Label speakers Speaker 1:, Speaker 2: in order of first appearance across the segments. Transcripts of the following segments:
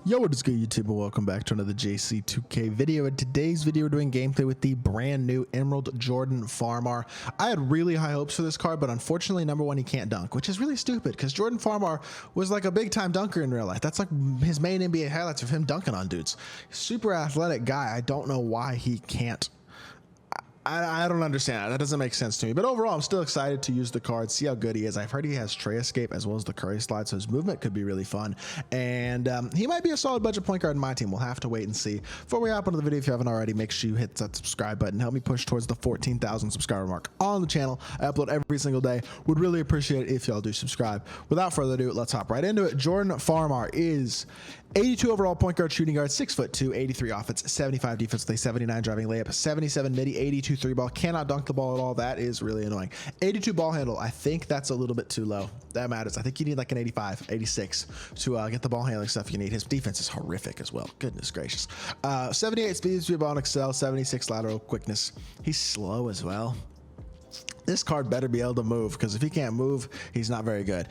Speaker 1: Yo, what is good, YouTube, and welcome back to another JC2K video. In today's video, we're doing gameplay with the brand new Emerald Jordan FARMAR. I had really high hopes for this card, but unfortunately, number one, he can't dunk, which is really stupid because Jordan FARMAR was like a big time dunker in real life. That's like his main NBA highlights of him dunking on dudes. Super athletic guy. I don't know why he can't. I don't understand. That doesn't make sense to me. But overall, I'm still excited to use the card, see how good he is. I've heard he has TRAE escape as well as the Curry slide, so his movement could be really fun. And he might be a solid budget point guard in my team. We'll have to wait and see. Before we hop into the video, if you haven't already, make sure you hit that subscribe button. Help me push towards the 14,000 subscriber mark on the channel. I upload every single day. Would really appreciate it if y'all do subscribe. Without further ado, let's hop right into it. Jordan FARMAR is 82 overall point guard, shooting guard, 6'2", 83 offense, 75 defense, play, 79 driving layup, 77 midi, 82 three ball. Cannot dunk the ball at all. That is really annoying. 82 ball handle. I think that's a little bit too low. That matters. I think you need like an 85, 86 to get the ball handling stuff you need. His defense is horrific as well. Goodness gracious. 78 speed, 3 ball and excel, 76 lateral quickness. He's slow as well. This card better be able to move, because if he can't move, he's not very good.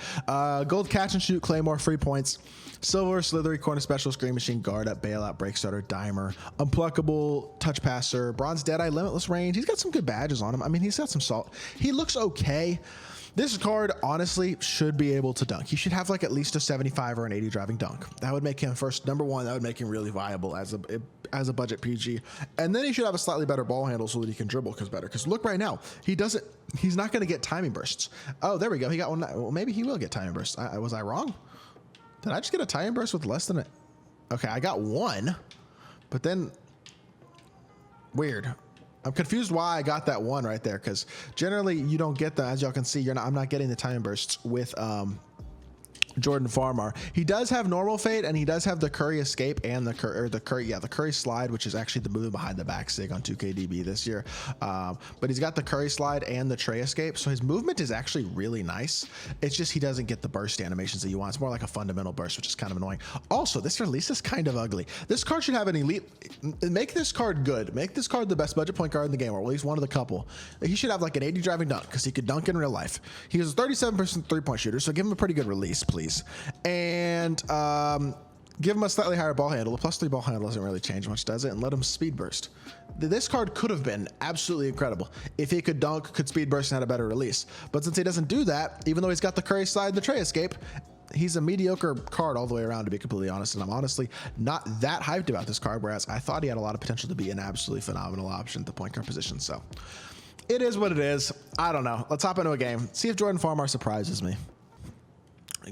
Speaker 1: Gold catch and shoot, claymore, free points. Silver, slithery, corner special, screen machine, guard up, bailout, break starter, dimer, unpluckable, touch passer, bronze deadeye, limitless range. He's got some good badges on him. I mean, he's got some salt. He looks okay. This card honestly should be able to dunk. He should have like at least a 75 or an 80 driving dunk. That would make him number one. That would make him really viable as a budget PG. And then he should have a slightly better ball handle so that he can dribble better. Because look right now, he's not going to get timing bursts. Oh, there we go. He got one. Well, maybe he will get timing bursts. Was I wrong? Did I just get a timing burst with less than it? Okay, I got one, but then weird. I'm confused why I got that one right there, because generally you don't get that. As y'all can see, I'm not getting the time bursts with Jordan FARMAR. He does have normal fade, and he does have the Curry escape and the Curry slide, which is actually the movement behind the back sig on 2KDB this year. But he's got the Curry slide and the TRAE escape, so his movement is actually really nice. It's just he doesn't get the burst animations that you want. It's more like a fundamental burst, which is kind of annoying. Also, this release is kind of ugly. This card should have an elite. Make this card good. Make this card the best budget point guard in the game, or at least one of the couple. He should have like an 80 driving dunk, because he could dunk in real life. He was a 37% three-point shooter, so give him a pretty good release, please. And give him a slightly higher ball handle. The +3 ball handle doesn't really change much, does it? And let him speed burst. This card could have been absolutely incredible if he could dunk, could speed burst, and had a better release. But since he doesn't do that, even though he's got the Curry slide and the TRAE escape, he's a mediocre card all the way around, to be completely honest. And I'm honestly not that hyped about this card, whereas I thought he had a lot of potential to be an absolutely phenomenal option at the point guard position. So it is what it is. I don't know. Let's hop into a game. See if Jordan FARMAR surprises me.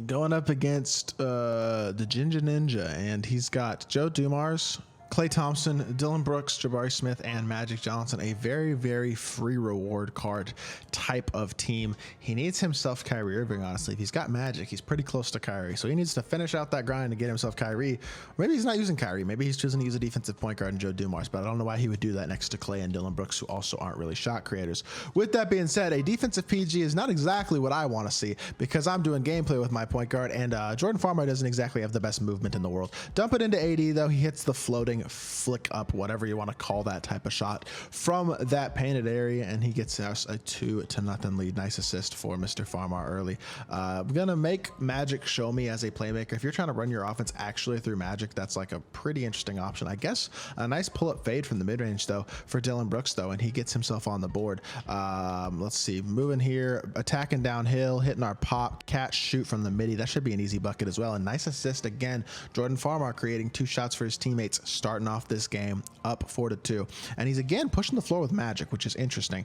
Speaker 1: Going up against the Ginger Ninja, and he's got Joe Dumars, Klay Thompson, Dylan Brooks, Jabari Smith, and Magic Johnson. A very, very free reward card type of team. He needs himself Kyrie Irving, honestly. If he's got Magic, he's pretty close to Kyrie. So he needs to finish out that grind to get himself Kyrie. Or maybe he's not using Kyrie. Maybe he's choosing to use a defensive point guard in Joe Dumars. But I don't know why he would do that next to Klay and Dylan Brooks, who also aren't really shot creators. With that being said, a defensive PG is not exactly what I want to see, because I'm doing gameplay with my point guard, and Jordan FARMAR doesn't exactly have the best movement in the world. Dump it into AD, though. He hits the floating flick up, whatever you want to call that type of shot, from that painted area, and he gets us a 2-0 lead. Nice assist for Mr. FARMAR early. I'm gonna make Magic show me as a playmaker. If you're trying to run your offense actually through Magic, that's like a pretty interesting option. I guess a nice pull-up fade from the mid-range though for Dylan Brooks though, and he gets himself on the board. Let's see, moving here, attacking downhill, hitting our pop, catch, shoot from the midi. That should be an easy bucket as well. And nice assist again. Jordan FARMAR creating 2 shots for his teammates, starting off this game up 4-2, and he's again pushing the floor with Magic, which is interesting.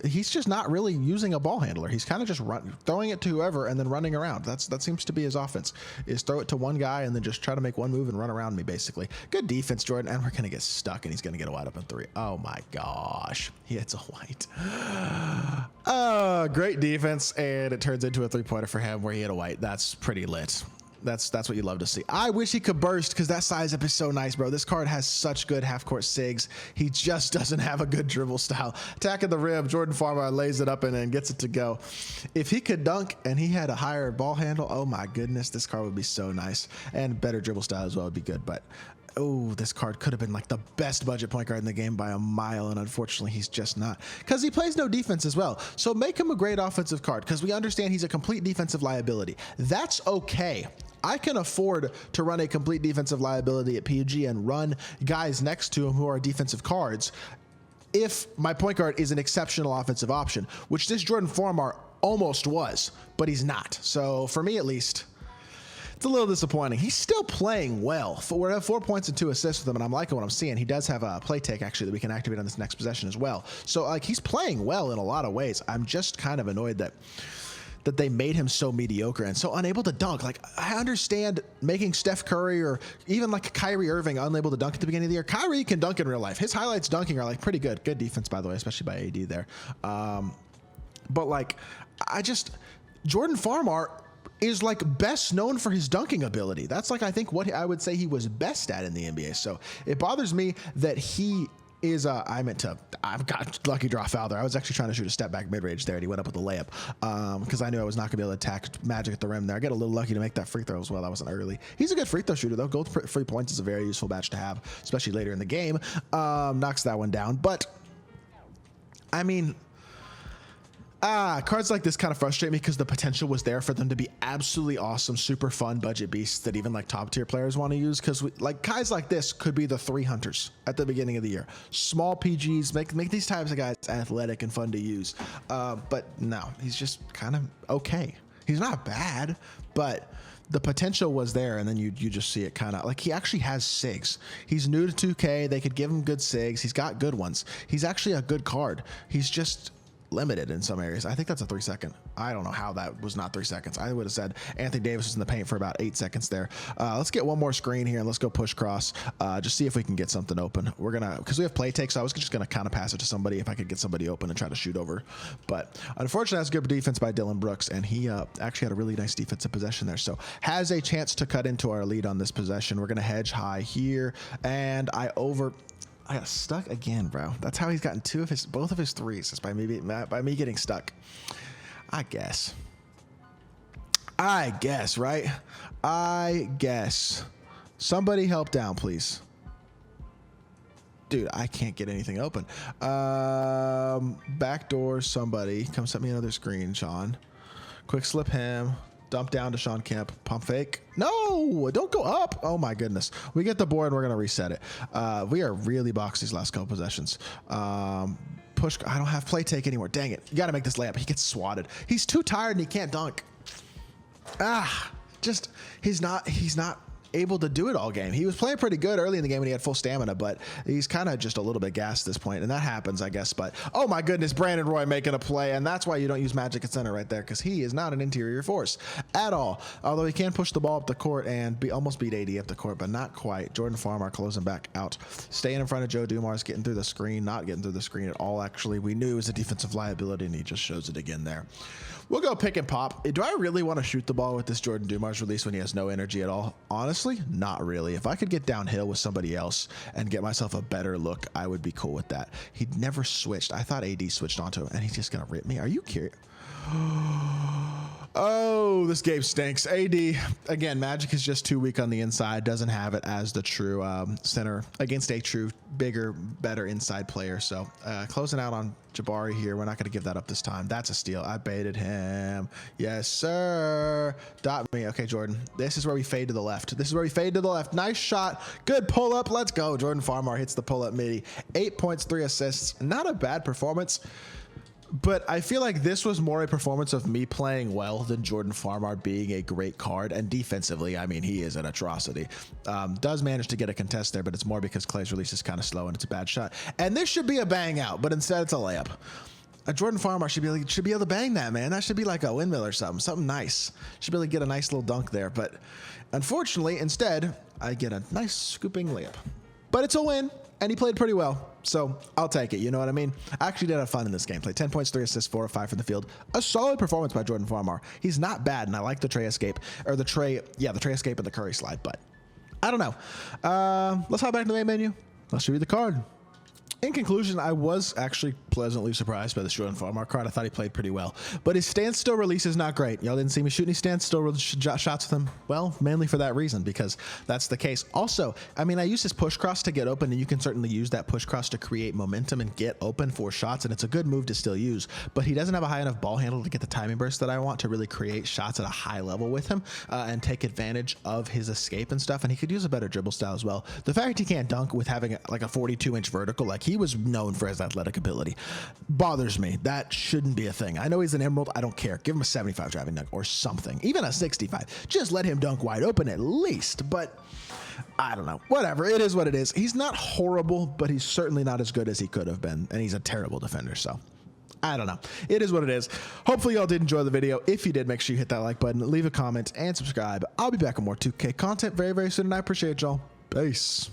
Speaker 1: He's just not really using a ball handler. He's kind of just throwing it to whoever and then running around. That seems to be his offense, is throw it to one guy and then just try to make one move and run around me, basically. Good defense, Jordan, and we're gonna get stuck, and he's gonna get a wide open 3. Oh my gosh, he hits a white. Great defense, and it turns into a 3-pointer for him where he hit a white. That's pretty lit. That's what you love to see. I wish he could burst, because that size up is so nice, bro. This card has such good half-court sigs. He just doesn't have a good dribble style. Attacking the rim, Jordan FARMAR lays it up and then gets it to go. If he could dunk and he had a higher ball handle, oh my goodness, this card would be so nice. And better dribble style as well would be good. But oh, this card could have been like the best budget point guard in the game by a mile, and unfortunately he's just not, because he plays no defense as well. So make him a great offensive card, because we understand he's a complete defensive liability. That's okay. I can afford to run a complete defensive liability at PUG and run guys next to him who are defensive cards if my point guard is an exceptional offensive option, which this Jordan Farmar almost was, but he's not. So for me, at least, it's a little disappointing. He's still playing well. We have 4 points and 2 assists with him, and I'm liking what I'm seeing. He does have a play take, actually, that we can activate on this next possession as well. So, like, he's playing well in a lot of ways. I'm just kind of annoyed that they made him so mediocre and so unable to dunk. Like, I understand making Steph Curry or even like Kyrie Irving unable to dunk at the beginning of the year. Kyrie can dunk in real life. His highlights dunking are like pretty good. Good defense, by the way, especially by AD there. But like, Jordan Farmar is like best known for his dunking ability. That's like, I think what I would say he was best at in the NBA. So it bothers me that he is I've got lucky draw foul there. I was actually trying to shoot a step back mid-range there and he went up with a layup because I knew I was not going to be able to attack Magic at the rim there. I get a little lucky to make that free throw as well. That wasn't early. He's a good free throw shooter though. Gold free points is a very useful badge to have, especially later in the game. Knocks that one down. But I mean, cards like this kind of frustrate me because the potential was there for them to be absolutely awesome, super fun budget beasts that even like top tier players want to use. Because like guys like this could be the 3 hunters at the beginning of the year. Small PGs, make these types of guys athletic and fun to use. But no, he's just kind of okay. He's not bad, but the potential was there, and then you just see it kind of like he actually has SIGs. He's new to 2K. They could give him good SIGs. He's got good ones. He's actually a good card. He's just limited in some areas. I think that's a 3 second. I don't know how that was not 3 seconds. I would have said Anthony Davis was in the paint for about 8 seconds there. Let's get one more screen here and let's go push cross. Just see if we can get something open. We're gonna, because we have play take, so I was just gonna kind of pass it to somebody if I could get somebody open and try to shoot over. But unfortunately, that's good defense by Dylan Brooks, and he actually had a really nice defensive possession there. So has a chance to cut into our lead on this possession. We're gonna hedge high here, and I got stuck again, bro. That's how he's gotten both of his threes. It's by me getting stuck. I guess, right? I guess. Somebody help down, please. Dude, I can't get anything open. Backdoor somebody. Come set me another screen, Sean. Quick slip him. Dump down to Sean Kemp. Pump fake. No, don't go up. Oh my goodness. We get the board and we're going to reset it. We are really boxed these last couple possessions. Push. I don't have play take anymore. Dang it. You got to make this layup. He gets swatted. He's too tired and he can't dunk. He's not able to do it all game. He was playing pretty good early in the game when he had full stamina, but he's kind of just a little bit gassed at this point, and that happens, I guess. But oh my goodness, Brandon Roy making a play, and that's why you don't use Magic at center right there, because he is not an interior force at all. Although he can push the ball up the court and almost beat AD up the court, but not quite. Jordan Farmar closing back out, staying in front of Joe Dumars, getting through the screen, not getting through the screen at all. Actually, we knew it was a defensive liability, and he just shows it again there. We'll go pick and pop. Do I really want to shoot the ball with this Jordan Dumars release when he has no energy at all? Honestly, not really. If I could get downhill with somebody else and get myself a better look, I would be cool with that. He never switched. I thought AD switched onto him, and he's just going to rip me. Are you curious? Oh, this game stinks. AD, again, Magic is just too weak on the inside. Doesn't have it as the true center against a true, bigger, better inside player. So closing out on Jabari here. We're not going to give that up this time. That's a steal. I baited him. Yes, sir. Dot me. Okay, Jordan. This is where we fade to the left. This is where we fade to the left. Nice shot. Good pull up. Let's go. Jordan Farmar hits the pull up midi. 8 points, 3 assists. Not a bad performance. But I feel like this was more a performance of me playing well than Jordan Farmar being a great card. And defensively, I mean, he is an atrocity. Does manage to get a contest there, but it's more because Clay's release is kind of slow and it's a bad shot. And this should be a bang out, but instead it's a layup. Jordan Farmar should be able to bang that, man. That should be like a windmill or something nice. Should be able to get a nice little dunk there. But unfortunately, instead, I get a nice scooping layup. But it's a win, and he played pretty well. So I'll take it. You know what I mean? I actually did have fun in this gameplay. 10 points, 3 assists, 4 of 5 from the field. A solid performance by Jordan Farmar. He's not bad, and I like the TRAE escape, or the TRAE escape and the Curry slide, but I don't know. Let's hop back to the main menu. I'll show you the card. In conclusion, I was actually pleasantly surprised by the Jordan FARMAR card. I thought he played pretty well, but his standstill release is not great. Y'all didn't see me shoot any standstill shots with him. Well, mainly for that reason, because that's the case. Also, I mean, I use his push cross to get open, and you can certainly use that push cross to create momentum and get open for shots, and it's a good move to still use, but he doesn't have a high enough ball handle to get the timing burst that I want to really create shots at a high level with him and take advantage of his escape and stuff, and he could use a better dribble style as well. The fact he can't dunk with having like a 42-inch vertical, like he was known for his athletic ability, bothers me. That shouldn't be a thing. I know he's an emerald. I don't care. Give him a 75 driving dunk or something, even a 65. Just let him dunk wide open at least, but I don't know. Whatever. It is what it is. He's not horrible, but he's certainly not as good as he could have been, and he's a terrible defender, so I don't know. It is what it is. Hopefully y'all did enjoy the video. If you did, make sure you hit that like button, leave a comment, and subscribe. I'll be back with more 2K content very, very soon, and I appreciate y'all. Peace.